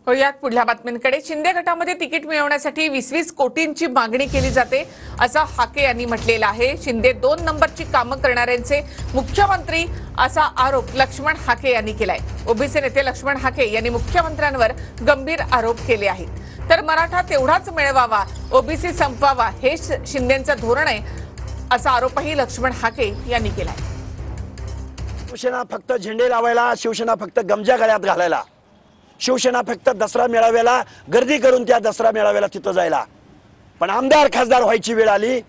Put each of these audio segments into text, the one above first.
यात पुढल्या बातमींकडे शिंदे गटामध्ये तिकीट मिळवण्यासाठी 20-20 कोटींची मागणी केली जाते असं हाके यांनी म्हटलेलं आहे। शिंदे 2 नंबरची कामं करणाऱ्यांचे मुख्यमंत्री असा आरोप लक्ष्मण हाके यांनी केलाय। ओबीसी नेते लक्ष्मण हाके यांनी मुख्यमंत्र्यांवर गंभीर आरोप केले आहेत। तर मराठा तेवढाच मिळवावा, ओबीसी संपवावा हे शिंदेंचं धोरण आहे असा आरोपही लक्ष्मण हाके यांनी केलाय। शिवसेना फक्त झेंडे लावायला, शिवसेना फक्त गमजा गळ्यात घालायला, शिवसेना फक्त दसरा मेळाव्याला गर्दी करून त्या दसरा मेळाव्याला तिथं जायला, पण आमदार खासदार व्हायची वेळ आली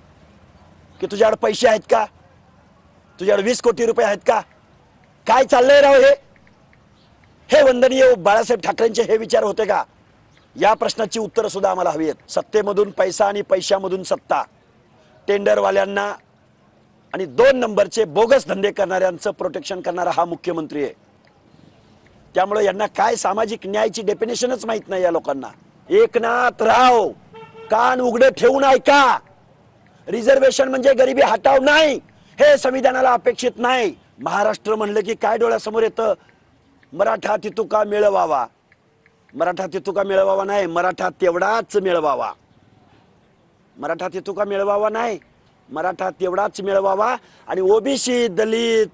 की तुझ्याकडे पैसे आहेत का, तुझ्याकडे 20 कोटी रुपये आहेत का, काय चाललंय राव हे वंदनीय बाळासाहेब ठाकरेंचे हे विचार होते का? या प्रश्नाची उत्तरं सुद्धा आम्हाला हवी आहेत। सत्तेमधून पैसा आणि पैशामधून सत्ता, टेंडरवाल्यांना आणि 2 नंबरचे बोगस धंदे करणाऱ्यांचं प्रोटेक्शन करणारा हा मुख्यमंत्री आहे। त्यामुळे यांना काय सामाजिक न्यायाची डेफिनेशनच माहित नाही या लोकांना। एकनाथराव कान उघडे ठेवून ऐका, रिझर्वेशन म्हणजे गरिबी हटाव नाही, हे संविधानाला अपेक्षित नाही। महाराष्ट्र म्हणलं की काय डोळ्यासमोर येतं? मराठा तितुका मिळवावा, मराठा तितुका मिळवावा नाही, मराठा तेवढाच मिळवावा, मराठा तितुका मिळवावा नाही, मराठा तेवढाच मिळवावा आणि ओबीसी दलित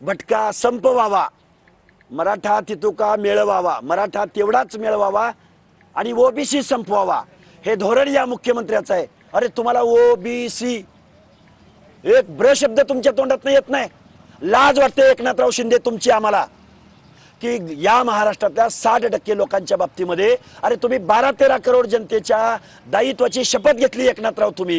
भटका संपवावा, मराठा तितुका मिळवावा, मराठा तेवढाच मिळवावा आणि ओबीसी संपवावा, हे धोरण या मुख्यमंत्र्याचं आहे। अरे तुम्हाला ओबीसी एक ब्र शब्द तुमच्या तोंडात येत नाही? लाज वाटते एकनाथराव शिंदे तुमची आम्हाला की या महाराष्ट्रातल्या 60% लोकांच्या बाबतीमध्ये अरे तुम्ही 12-13 करोड जनतेच्या दायित्वाची शपथ घेतली एकनाथराव तुम्ही।